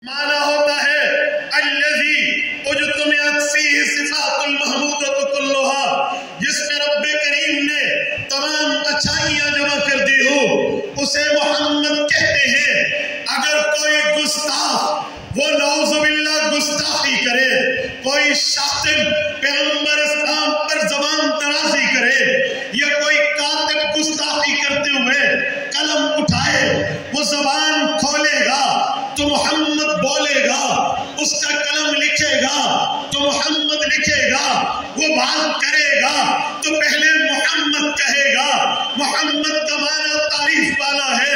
معنی ہوتا ہے الذی اجتمعت فیہ صفات المحمودۃ کلھا، جس میں رب کریم نے تمام اچھائیاں جمع کر دی ہو اسے محمد کہتے ہیں۔ اگر کوئی گستاخ وہ نعوذ باللہ گستاخی کرے، کوئی شاتم پیغمبر اسلام پر زبان درازی کرے، یا کوئی کاتب گستاخی کرتے ہوئے قلم اٹھائے، وہ زبان کھولے گا تو محمد بولے گا، اس کا قلم لکھے گا تو محمد لکھے گا، وہ بات کرے گا تو پہلے محمد کہے گا۔ محمد کا معنی تعریف والا ہے،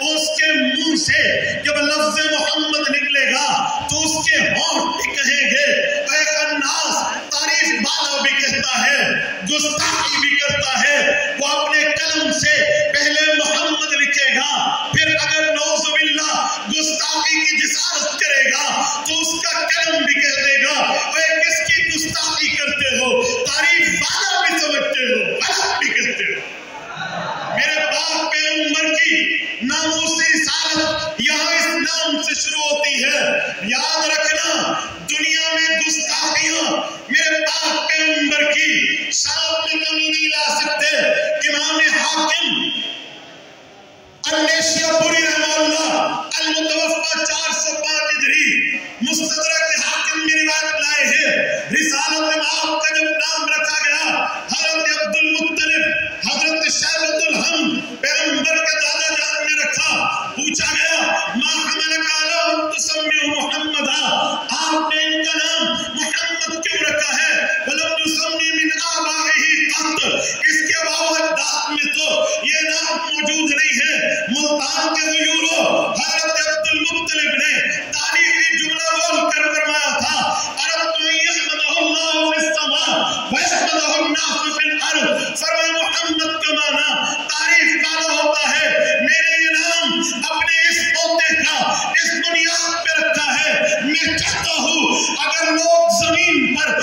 اس کے منہ سے جب لفظ محمد نکلے گا تو اس کے ہونٹ بھی کہیں گے۔ اے خناس تعریف والا بھی کہتا ہے، گستاخی بھی کرتا ہے، وہ اپنے قلم سے پہلے محمد لکھے گا، پھر اگر نعوذ باللہ گستاخی کی جسارت کرے گا تو اس کا قلم بھی کہہ دے گا اے کس کی گستاخی کرتے ہو، تعریف والا بھی سمجھتے ہو، غلط بھی کرتے ہو۔ میرے پاک پیغمبر کی ناموس رسالت یہاں اس نام سے شروع ہوتی ہے۔ یاد رکھنا دنیا میں گستاخیاں میرے پاک پیغمبر کی شان میں کمی نہیں لا سکتے۔ امام حاکم النیشابوری رحمہ اللہ المتوفى 405 ہجری مستدرک حاکم میں روایت لائے ہیں۔ رسالت میں آپ کا جب نام رکھا گیا، حضرت عبد المطلب حضرت شیبۃ الحمد پیغمبر کے دادا جان نے رکھا، پوچھا گیا ما حملک علی ان تسمیہ محمدا، آپ نے ان کا نام محمد کیوں رکھا ہے؟ ولم یسمی من آبائہ قط، اس کے باوجود میں تو یہ نام موجود نہیں ہے۔ ملتان کے غیوروں حضرت عبد المطلب نے تاریخی جملہ بول کر فرمایا تھا اردت ان یحمدہ اللہ فی السماء ویحمدہ الناس فی الارض۔ فرمایا محمد کا معنی تعریف والا ہوتا ہے، میرے یہ نام اپنے اس پوتے کا اس بنیاد پہ رکھا ہے۔ میں چاہتا ہوں اگر لوگ زمین پر